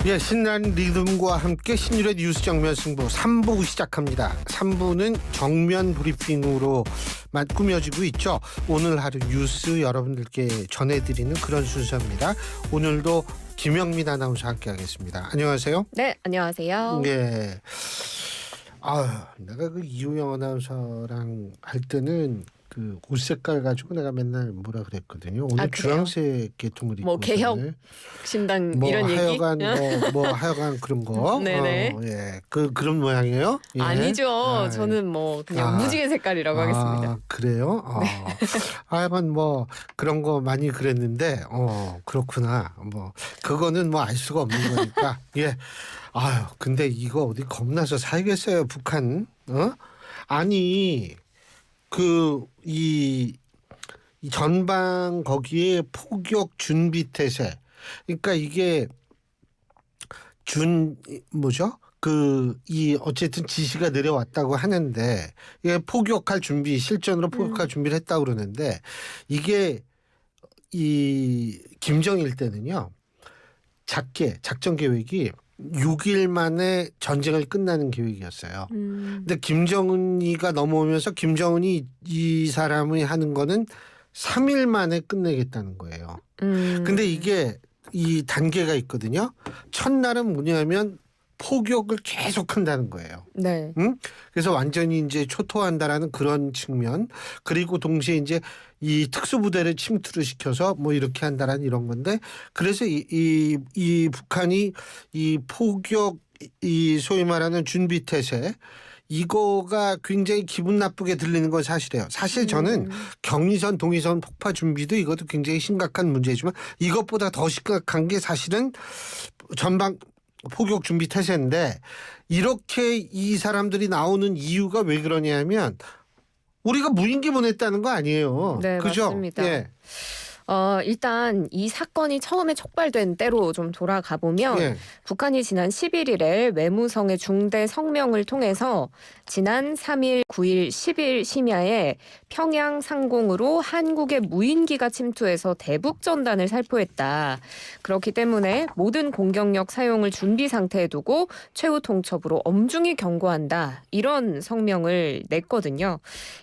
예, 신나는 리듬과 함께 신율의 뉴스 정면 승부 3부 시작합니다. 3부는 정면 브리핑으로 꾸며지고 있죠. 오늘 하루 뉴스 여러분들께 전해드리는 그런 순서입니다. 오늘도 김영민 아나운서 함께하겠습니다. 안녕하세요. 네, 안녕하세요. 예. 내가 그 이우영 아나운서랑 할 때는 그 옷 색깔 가지고 내가 맨날 뭐라 그랬거든요. 오늘 주황색 계통을 입고 개혁 신당 이런 하여간 얘기? 하여간 그런 거. 네네. 예. 그런 모양이에요? 예. 아니죠. 저는 그냥 무지개 색깔이라고 하겠습니다. 그래요? 하여간 그런 거 많이 그랬는데 그렇구나. 그거는 알 수가 없는 거니까. 예. 근데 이거 어디 겁나서 살겠어요, 북한. 아니 이 전방 거기에 포격 준비 태세. 그러니까 이게 어쨌든 지시가 내려왔다고 하는데 이게 포격할 준비, 실전으로 포격할 준비를 했다고 그러는데 이게 이 김정일 때는요. 작전 계획이 6일 만에 전쟁을 끝나는 계획이었어요. 근데 김정은이가 넘어오면서 김정은이 이 사람이 하는 거는 3일 만에 끝내겠다는 거예요. 근데 이게 이 단계가 있거든요. 첫날은 뭐냐면 포격을 계속 한다는 거예요. 네. 그래서 완전히 이제 초토화한다라는 그런 측면, 그리고 동시에 이제 이 특수부대를 침투를 시켜서 이렇게 한다라는 이런 건데, 그래서 이 북한이 이 포격, 이 소위 말하는 준비 태세, 이거가 굉장히 기분 나쁘게 들리는 건 사실이에요. 사실 저는 경의선, 동의선 폭파 준비도 이것도 굉장히 심각한 문제지만 이것보다 더 심각한 게 사실은 전방 포격 준비 태세인데, 이렇게 이 사람들이 나오는 이유가 왜 그러냐면 우리가 무인기 보냈다는 거 아니에요. 네, 그죠? 맞습니다. 예. 일단 이 사건이 처음에 촉발된 때로 좀 돌아가 보면 예. 북한이 지난 11일에 외무성의 중대 성명을 통해서 지난 3일, 9일, 10일 심야에 평양 상공으로 한국의 무인기가 침투해서 대북 전단을 살포했다. 그렇기 때문에 모든 공격력 사용을 준비 상태에 두고 최후 통첩으로 엄중히 경고한다. 이런 성명을 냈거든요.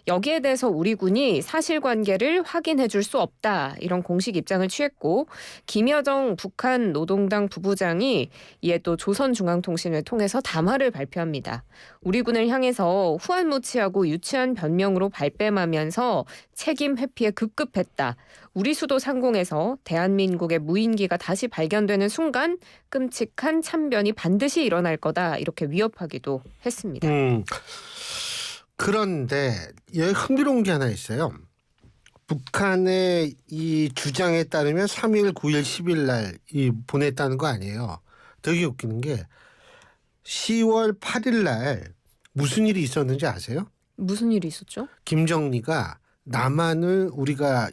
여기에 대해서 우리 군이 사실관계를 확인해 줄 수 없다. 이런 공식 입장을 취했고, 김여정 북한 노동당 부부장이 이에 또 조선중앙통신을 통해서 담화를 발표합니다. 우리 군을 향해서 후한무치하고 유치한 변명으로 발뺌하면서 책임 회피에 급급했다. 우리 수도 상공에서 대한민국의 무인기가 다시 발견되는 순간 끔찍한 참변이 반드시 일어날 거다. 이렇게 위협하기도 했습니다. 그런데 여기 흥미로운 게 하나 있어요. 북한의 이 주장에 따르면 3일, 9일, 10일 날 보냈다는 거 아니에요. 되게 웃기는 게 10월 8일 날 무슨 일이 있었는지 아세요? 무슨 일이 있었죠? 김정리가 남한을 우리가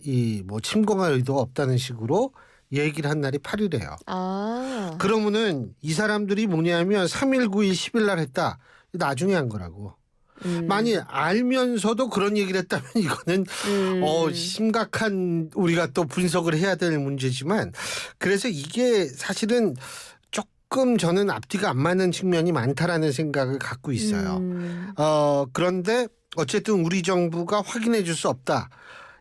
침공할 의도가 없다는 식으로 얘기를 한 날이 8일이에요. 그러면은 이 사람들이 뭐냐면 3일, 9일, 10일 날 했다. 나중에 한 거라고. 만약 알면서도 그런 얘기를 했다면 이거는 심각한, 우리가 또 분석을 해야 될 문제지만, 그래서 이게 사실은 조금 저는 앞뒤가 안 맞는 측면이 많다라는 생각을 갖고 있어요. 그런데 어쨌든 우리 정부가 확인해 줄 수 없다.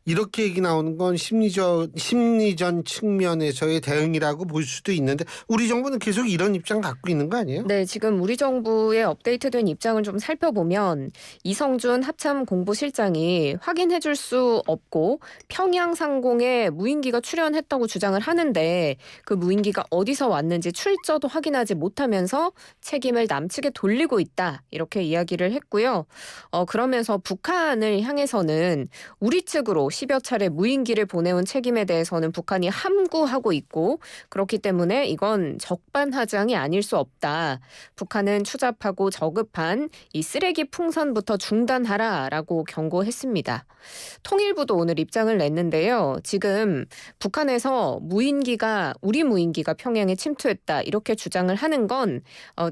이렇게 얘기 나오는 건 심리전 측면에서의 대응이라고 볼 수도 있는데, 우리 정부는 계속 이런 입장 갖고 있는 거 아니에요? 네, 지금 우리 정부의 업데이트된 입장을 좀 살펴보면 이성준 합참 공보실장이 확인해 줄 수 없고 평양 상공에 무인기가 출현했다고 주장을 하는데, 그 무인기가 어디서 왔는지 출처도 확인하지 못하면서 책임을 남측에 돌리고 있다. 이렇게 이야기를 했고요. 그러면서 북한을 향해서는 우리 측으로 10여 차례 무인기를 보내온 책임에 대해서는 북한이 함구하고 있고, 그렇기 때문에 이건 적반하장이 아닐 수 없다. 북한은 추잡하고 저급한 이 쓰레기 풍선부터 중단하라라고 경고했습니다. 통일부도 오늘 입장을 냈는데요. 지금 북한에서 우리 무인기가 평양에 침투했다 이렇게 주장을 하는 건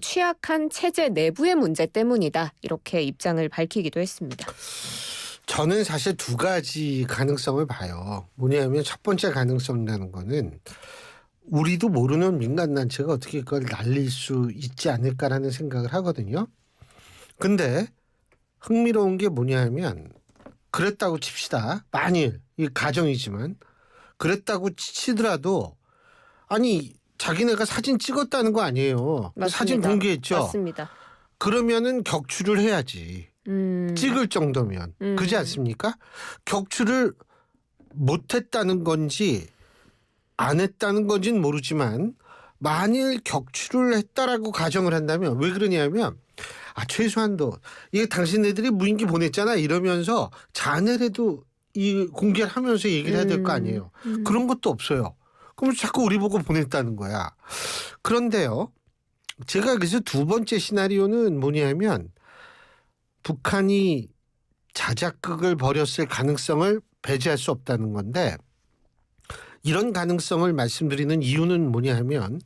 취약한 체제 내부의 문제 때문이다. 이렇게 입장을 밝히기도 했습니다. 저는 사실 두 가지 가능성을 봐요. 뭐냐면 첫 번째 가능성이라는 거는 우리도 모르는 민간단체가 어떻게 그걸 날릴 수 있지 않을까라는 생각을 하거든요. 근데 흥미로운 게 뭐냐면 그랬다고 칩시다. 만일 이 가정이지만 그랬다고 치더라도 아니 자기네가 사진 찍었다는 거 아니에요. 맞습니다. 사진 공개했죠. 맞습니다. 그러면은 격추를 해야지. 찍을 정도면 그렇지 않습니까? 격추를 못했다는 건지 안 했다는 건지는 모르지만 만일 격추를 했다라고 가정을 한다면 왜 그러냐면 최소한도 이게 당신네들이 무인기 보냈잖아 이러면서 자네라도 이 공개를 하면서 얘기를 해야 될 거 아니에요. 그런 것도 없어요. 그럼 자꾸 우리 보고 보냈다는 거야. 그런데요. 제가 그래서 두 번째 시나리오는 뭐냐면 북한이 자작극을 벌였을 가능성을 배제할 수 없다는 건데 이런 가능성을 말씀드리는 이유는 뭐냐 하면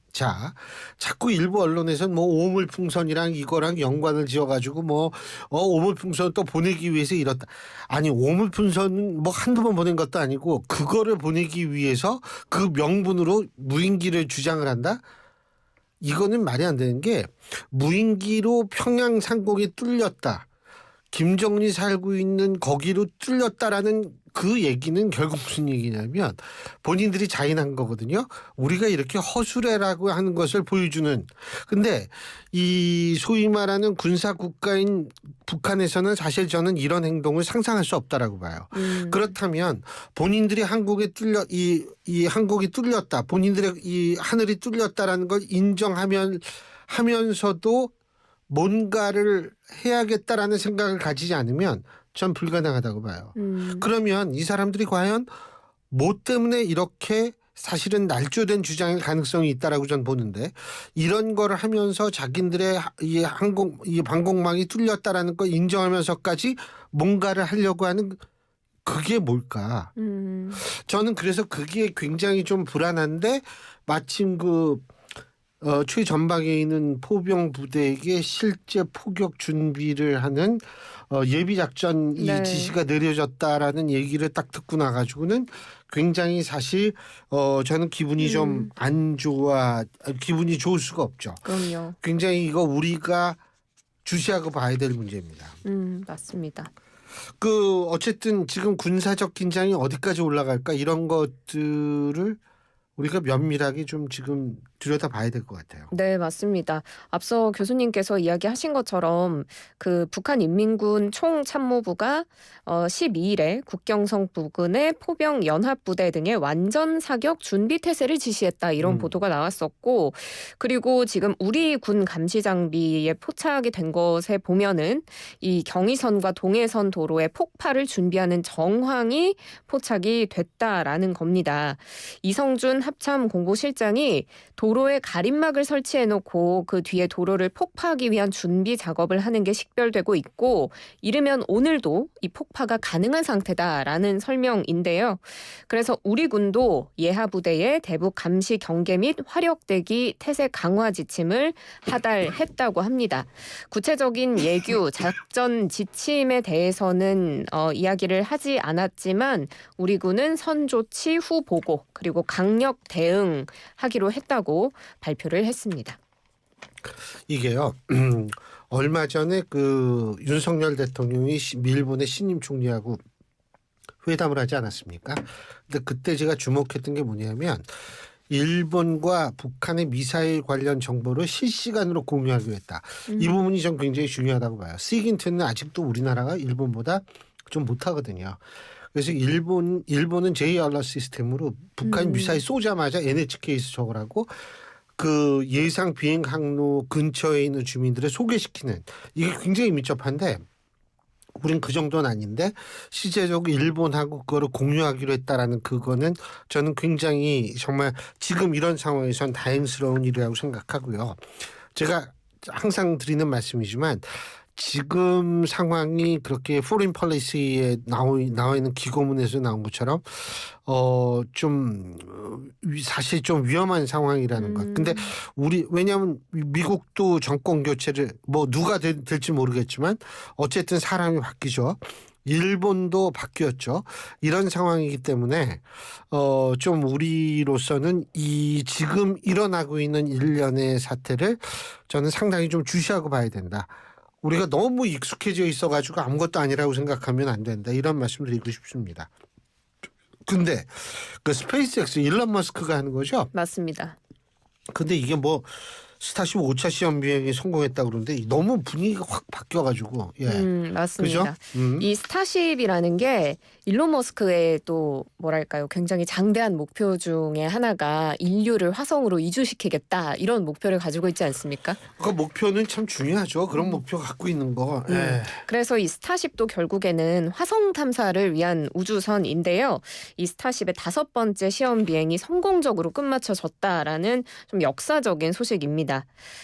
자꾸 일부 언론에서는 뭐 오물풍선이랑 이거랑 연관을 지어가지고 오물풍선 또 보내기 위해서 이렇다. 아니 오물풍선은 뭐 한두 번 보낸 것도 아니고 그거를 보내기 위해서 그 명분으로 무인기를 주장을 한다? 이거는 말이 안 되는 게 무인기로 평양 상공이 뚫렸다. 김정일이 살고 있는 거기로 뚫렸다라는 그 얘기는 결국 무슨 얘기냐면 본인들이 자인한 거거든요. 우리가 이렇게 허술해라고 하는 것을 보여주는. 근데 이 소위 말하는 군사 국가인 북한에서는 사실 저는 이런 행동을 상상할 수 없다라고 봐요. 그렇다면 본인들이 한국에 이 한국이 뚫렸다. 본인들의 이 하늘이 뚫렸다라는 걸 인정하면서도 뭔가를 해야겠다라는 생각을 가지지 않으면 전 불가능하다고 봐요. 그러면 이 사람들이 과연 뭐 때문에 이렇게 사실은 날조된 주장일 가능성이 있다라고 전 보는데 이런 거를 하면서 자기들의 이 방공망이 뚫렸다라는 걸 인정하면서까지 뭔가를 하려고 하는 그게 뭘까? 저는 그래서 그게 굉장히 좀 불안한데 마침 최전방에 있는 포병 부대에게 실제 포격 준비를 하는 예비작전 네. 지시가 내려졌다라는 얘기를 딱 듣고 나가지고는 굉장히 사실 저는 기분이 좀 안 기분이 좋을 수가 없죠. 그럼요. 굉장히 이거 우리가 주시하고 봐야 될 문제입니다. 맞습니다. 어쨌든 지금 군사적 긴장이 어디까지 올라갈까 이런 것들을 우리가 면밀하게 좀 지금 들여다봐야 될 것 같아요. 네, 맞습니다. 앞서 교수님께서 이야기하신 것처럼 그 북한인민군 총참모부가 12일에 국경성 부근의 포병 연합부대 등의 완전 사격 준비 태세를 지시했다 이런 보도가 나왔었고 그리고 지금 우리 군 감시 장비에 포착이 된 것에 보면은 이 경의선과 동해선 도로에 폭파를 준비하는 정황이 포착이 됐다라는 겁니다. 이성준 합참 공보실장이 도로에 가림막을 설치해놓고 그 뒤에 도로를 폭파하기 위한 준비 작업을 하는 게 식별되고 있고 이르면 오늘도 이 폭파가 가능한 상태다라는 설명인데요. 그래서 우리 군도 예하 부대의 대북 감시 경계 및 화력대기 태세 강화 지침을 하달했다고 합니다. 구체적인 예규 작전 지침에 대해서는 이야기를 하지 않았지만 우리 군은 선조치 후 보고 그리고 강력 대응하기로 했다고 발표를 했습니다. 이게요. 얼마 전에 윤석열 대통령이 일본의 신임 총리하고 회담을 하지 않았습니까? 근데 그때 제가 주목했던 게 뭐냐면 일본과 북한의 미사일 관련 정보를 실시간으로 공유하기로 했다. 이 부분이 전 굉장히 중요하다고 봐요. 시긴트는 아직도 우리나라가 일본보다 좀 못하거든요. 그래서 일본은 JR 시스템으로 북한 미사일 쏘자마자 NHK에서 저걸 하고 그 예상 비행 항로 근처에 있는 주민들을 소개시키는 이게 굉장히 밀접한데 우린 그 정도는 아닌데 실제적으로 일본하고 그거를 공유하기로 했다라는 그거는 저는 굉장히 정말 지금 이런 상황에선 다행스러운 일이라고 생각하고요. 제가 항상 드리는 말씀이지만 지금 상황이 그렇게 포린 폴리시에 나와 있는 기고문에서 나온 것처럼 좀 사실 좀 위험한 상황이라는 것. 근데 왜냐하면 미국도 정권 교체를 누가 될지 모르겠지만 어쨌든 사람이 바뀌죠. 일본도 바뀌었죠. 이런 상황이기 때문에 좀 우리로서는 이 지금 일어나고 있는 일련의 사태를 저는 상당히 좀 주시하고 봐야 된다. 우리가 너무 익숙해져 있어가지고 아무것도 아니라고 생각하면 안 된다. 이런 말씀 드리고 싶습니다. 근데 그 스페이스X 일론 머스크가 하는 거죠? 맞습니다. 근데 이게 뭐 스타쉽 5차 시험 비행이 성공했다 그러는데 너무 분위기가 확 바뀌어가지고 맞습니다. 이 스타쉽이라는 게 일론 머스크의 또 뭐랄까요, 굉장히 장대한 목표 중에 하나가 인류를 화성으로 이주시키겠다 이런 목표를 가지고 있지 않습니까? 그 목표는 참 중요하죠. 그런 목표 갖고 있는 거. 그래서 이 스타쉽도 결국에는 화성 탐사를 위한 우주선인데요. 이 스타쉽의 5번째 시험 비행이 성공적으로 끝마쳐졌다라는 좀 역사적인 소식입니다.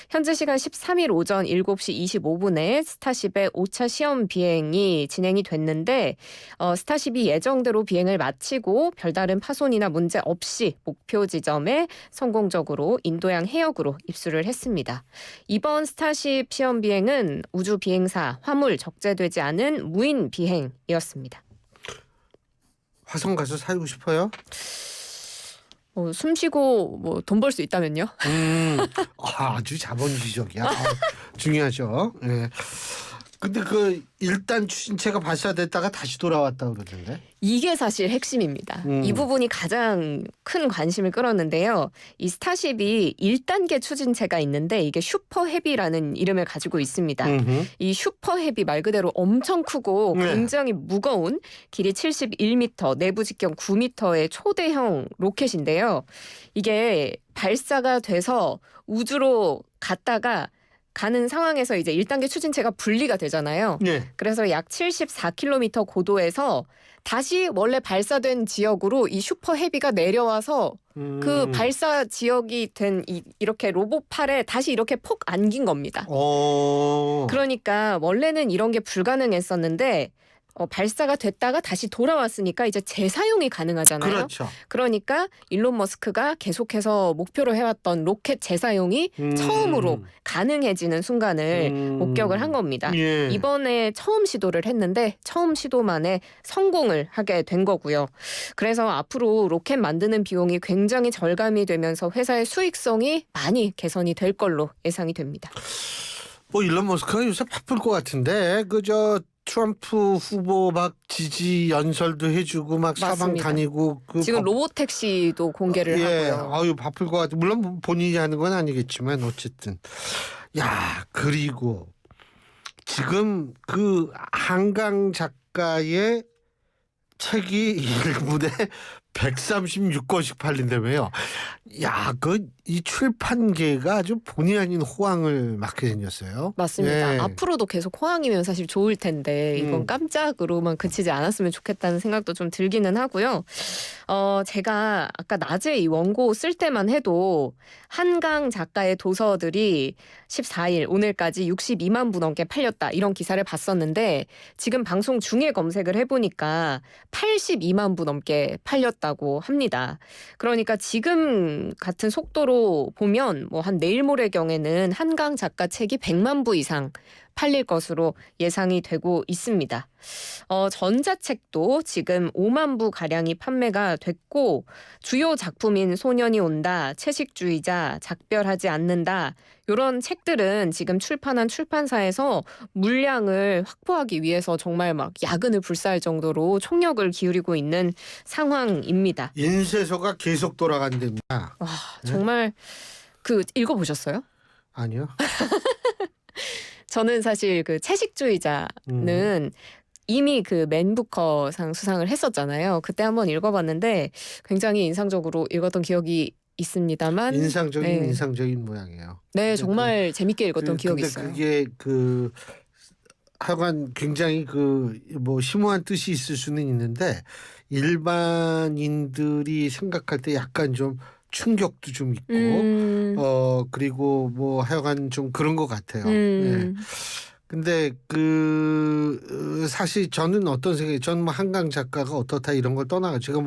현재 시간 13일 오전 7시 25분에 스타쉽의 5차 시험 비행이 진행이 됐는데 스타쉽이 예정대로 비행을 마치고 별다른 파손이나 문제 없이 목표 지점에 성공적으로 인도양 해역으로 입수를 했습니다. 이번 스타쉽 시험 비행은 우주 비행사 화물 적재되지 않은 무인 비행이었습니다. 화성 가서 살고 싶어요? 숨 쉬고 뭐 돈 벌 수 있다면요? 아주 자본주의적이야. 중요하죠. 예. 근데 그 일단 추진체가 발사됐다가 다시 돌아왔다 그러던데. 이게 사실 핵심입니다. 이 부분이 가장 큰 관심을 끌었는데요. 이 스타쉽이 1단계 추진체가 있는데 이게 슈퍼헤비라는 이름을 가지고 있습니다. 이 슈퍼헤비 말 그대로 엄청 크고 굉장히 무거운 길이 71m, 내부 직경 9m의 초대형 로켓인데요. 이게 발사가 돼서 우주로 갔다가 가는 상황에서 이제 1단계 추진체가 분리가 되잖아요. 네. 그래서 약 74km 고도에서 다시 원래 발사된 지역으로 이 슈퍼 헤비가 내려와서 그 발사 지역이 된 이렇게 로봇팔에 다시 이렇게 폭 안긴 겁니다. 그러니까 원래는 이런 게 불가능했었는데 발사가 됐다가 다시 돌아왔으니까 이제 재사용이 가능하잖아요. 그렇죠. 그러니까 일론 머스크가 계속해서 목표로 해왔던 로켓 재사용이 처음으로 가능해지는 순간을 목격을 한 겁니다. 예. 이번에 처음 시도를 했는데 처음 시도만에 성공을 하게 된 거고요. 그래서 앞으로 로켓 만드는 비용이 굉장히 절감이 되면서 회사의 수익성이 많이 개선이 될 걸로 예상이 됩니다. 뭐 일론 머스크가 요새 바쁠 것 같은데 트럼프 후보 막 지지 연설도 해주고 막 맞습니다. 사방 다니고 지금 로봇 택시도 공개를 하고요. 아유 바쁠 것 같아. 물론 본인이 하는 건 아니겠지만 어쨌든 그리고 지금 그 한강 작가의 책이 1분에 136권씩 팔린다며요. 이 출판계가 아주 본의 아닌 호황을 맞게 생겼어요. 맞습니다. 예. 앞으로도 계속 호황이면 사실 좋을 텐데 이건 깜짝으로만 그치지 않았으면 좋겠다는 생각도 좀 들기는 하고요. 제가 아까 낮에 이 원고 쓸 때만 해도 한강 작가의 도서들이 14일 오늘까지 62만 부 넘게 팔렸다 이런 기사를 봤었는데 지금 방송 중에 검색을 해보니까 82만 부 넘게 팔렸다고 합니다. 그러니까 지금 같은 속도로 보면 뭐 한 내일 모레경에는 한강 작가 책이 100만 부 이상 팔릴 것으로 예상이 되고 있습니다. 전자책도 지금 5만 부 가량이 판매가 됐고 주요 작품인 소년이 온다, 채식주의자, 작별하지 않는다 이런 책들은 지금 출판한 출판사에서 물량을 확보하기 위해서 정말 막 야근을 불사할 정도로 총력을 기울이고 있는 상황입니다. 인쇄소가 계속 돌아간답니다. 와, 정말 읽어보셨어요? 아니요. 저는 사실 채식주의자는 이미 맨부커상 수상을 했었잖아요. 그때 한번 읽어봤는데 굉장히 인상적으로 읽었던 기억이 있습니다만 인상적인 모양이에요. 네, 정말 재밌게 읽었던 기억이 있어요. 그게 하여간 굉장히 심오한 뜻이 있을 수는 있는데 일반인들이 생각할 때 약간 좀 충격도 좀 있고 그리고 뭐 하여간 좀 그런 것 같아요. 네. 근데 사실 저는 어떤 생각이 저는 뭐 한강 작가가 어떻다 이런 걸 떠나가 제가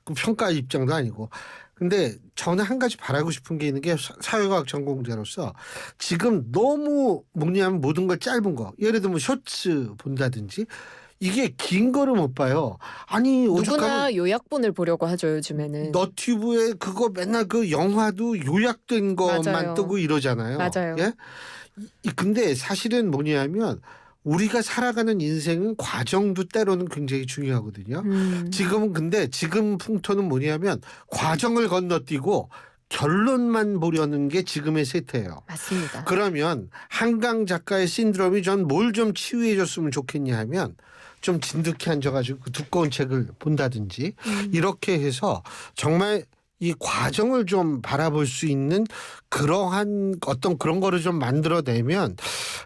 그 평가 입장도 아니고 근데 저는 한 가지 바라고 싶은 게 있는 게 사회과학 전공자로서 지금 너무 뭐냐면 모든 걸 짧은 거 예를 들면 쇼츠 본다든지 이게 긴 거를 못 봐요. 아니 누구나 요약본을 보려고 하죠 요즘에는. 너튜브에 그거 맨날 그 영화도 요약된 것만 맞아요. 뜨고 이러잖아요. 맞아요. 예? 근데 사실은 뭐냐면 우리가 살아가는 인생은 과정도 때로는 굉장히 중요하거든요. 지금 풍토는 뭐냐면 과정을 건너뛰고 결론만 보려는 게 지금의 세태예요. 맞습니다. 그러면 한강 작가의 신드롬이 전 뭘 좀 치유해 줬으면 좋겠냐 하면 좀 진득히 앉아가지고 그 두꺼운 책을 본다든지 이렇게 해서 정말 이 과정을 좀 바라볼 수 있는 그러한 어떤 그런 거를 좀 만들어내면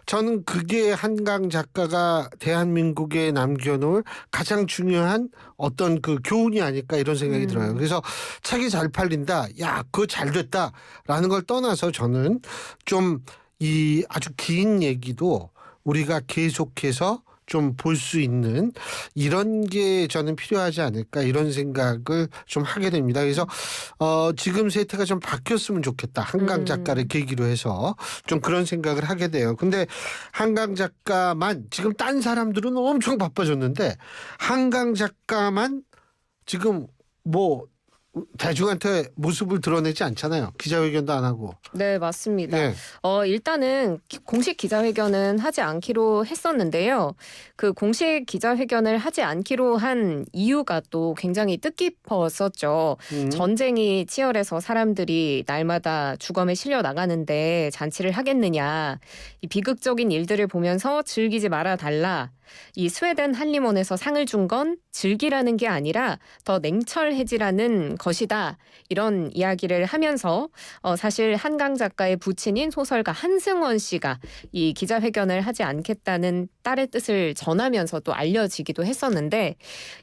저는 그게 한강 작가가 대한민국에 남겨놓을 가장 중요한 어떤 그 교훈이 아닐까 이런 생각이 들어요. 그래서 책이 잘 팔린다. 야, 그거 잘 됐다라는 걸 떠나서 저는 좀 이 아주 긴 얘기도 우리가 계속해서 좀 볼 수 있는 이런 게 저는 필요하지 않을까 이런 생각을 좀 하게 됩니다. 그래서 지금 세태가 좀 바뀌었으면 좋겠다. 한강 작가를 계기로 해서 좀 그런 생각을 하게 돼요. 근데 한강 작가만 지금 딴 사람들은 엄청 바빠졌는데 한강 작가만 지금 뭐 대중한테 모습을 드러내지 않잖아요. 기자회견도 안 하고. 네, 맞습니다. 네. 일단은 공식 기자회견은 하지 않기로 했었는데요. 그 공식 기자회견을 하지 않기로 한 이유가 또 굉장히 뜻깊었었죠. 전쟁이 치열해서 사람들이 날마다 주검에 실려 나가는데 잔치를 하겠느냐. 이 비극적인 일들을 보면서 즐기지 말아 달라. 이 스웨덴 한림원에서 상을 준 건 즐기라는 게 아니라 더 냉철해지라는 것이다. 이런 이야기를 하면서 사실 한강 작가의 부친인 소설가 한승원 씨가 이 기자회견을 하지 않겠다는 딸의 뜻을 전하면서 또 알려지기도 했었는데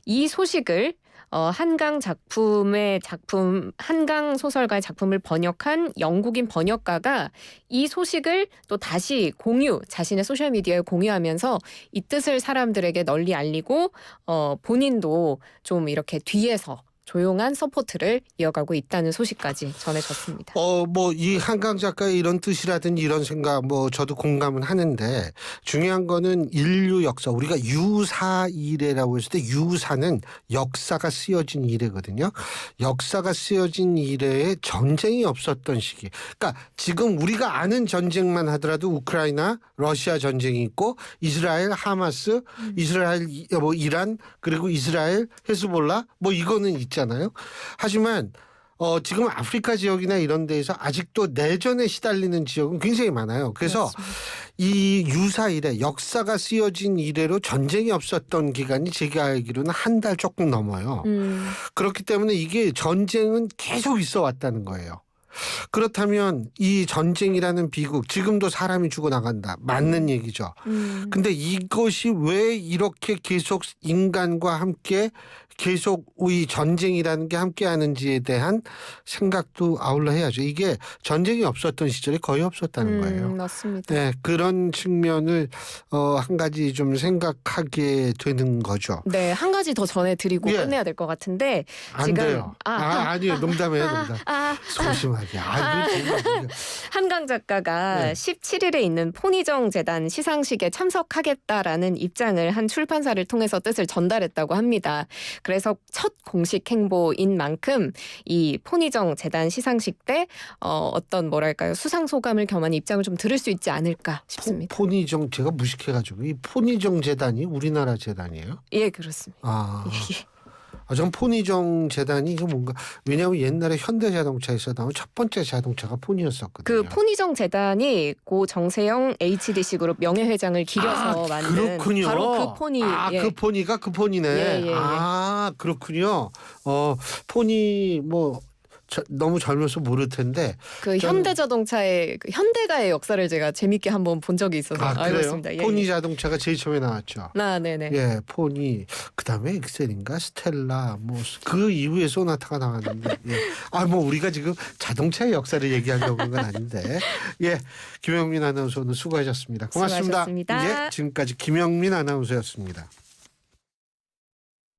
이 소식을 한강 소설가의 작품을 번역한 영국인 번역가가 이 소식을 또 다시 자신의 소셜미디어에 공유하면서 이 뜻을 사람들에게 널리 알리고 본인도 좀 이렇게 뒤에서 조용한 서포트를 이어가고 있다는 소식까지 전해졌습니다. 뭐 이 한강 작가의 이런 뜻이라든지 이런 생각 뭐 저도 공감은 하는데 중요한 거는 인류 역사 우리가 유사이래라고 했을 때 유사는 역사가 쓰여진 이래거든요. 역사가 쓰여진 이래에 전쟁이 없었던 시기. 그러니까 지금 우리가 아는 전쟁만 하더라도 우크라이나, 러시아 전쟁이 있고 이스라엘, 하마스, 이스라엘, 뭐 이란 그리고 이스라엘, 헤즈볼라 뭐 이거는 있잖아요. 하지만 지금 아프리카 지역이나 이런 데에서 아직도 내전에 시달리는 지역은 굉장히 많아요. 그래서 그렇습니다. 이 유사 이래 역사가 쓰여진 이래로 전쟁이 없었던 기간이 제가 알기로는 한 달 조금 넘어요. 그렇기 때문에 이게 전쟁은 계속 있어 왔다는 거예요. 그렇다면 이 전쟁이라는 비극 지금도 사람이 죽어나간다. 맞는 얘기죠. 근데 이것이 왜 이렇게 계속 인간과 함께 계속 이 전쟁이라는 게 함께 하는지에 대한 생각도 아울러 해야죠. 이게 전쟁이 없었던 시절에 거의 없었다는 거예요. 맞습니다. 네, 그런 측면을 한 가지 좀 생각하게 되는 거죠. 네, 한 가지 더 전해드리고 끝내야 될 것 같은데 안 지금 돼요. 아니요, 농담해요, 농담. 소심하게. 한강 작가가 17일에 있는 포니정 재단 시상식에 참석하겠다라는 입장을 한 출판사를 통해서 뜻을 전달했다고 합니다. 그래서 첫 공식 행보인 만큼 이 포니정 재단 시상식 때 어떤 뭐랄까요 수상 소감을 겸한 입장을 좀 들을 수 있지 않을까 싶습니다. 포니정 제가 무식해가지고 이 포니정 재단이 우리나라 재단이에요? 예, 그렇습니다. 전 포니정 재단이 이거 뭔가 왜냐하면 옛날에 현대자동차에서 나온 첫 번째 자동차가 포니였었거든요. 그 포니정 재단이 고 정세영 HDC 그룹 명예회장을 기려서 만든 그렇군요. 바로 그 포니. 그 포니가 그 포니네. 그렇군요. 포니 뭐 너무 젊어서 모를 텐데. 그 현대자동차의 그 현대가의 역사를 제가 재밌게 한번 본 적이 있어서 알고 있습니다. 포니 자동차가 제일 처음에 나왔죠. 네네. 예, 포니. 그다음에 엑셀인가 스텔라 뭐 그 이후에 소나타가 나왔는데. 뭐 우리가 지금 자동차의 역사를 얘기하려고 한 건 아닌데. 예, 김영민 아나운서 오늘 수고하셨습니다. 고맙습니다. 수고하셨습니다. 지금까지 김영민 아나운서였습니다.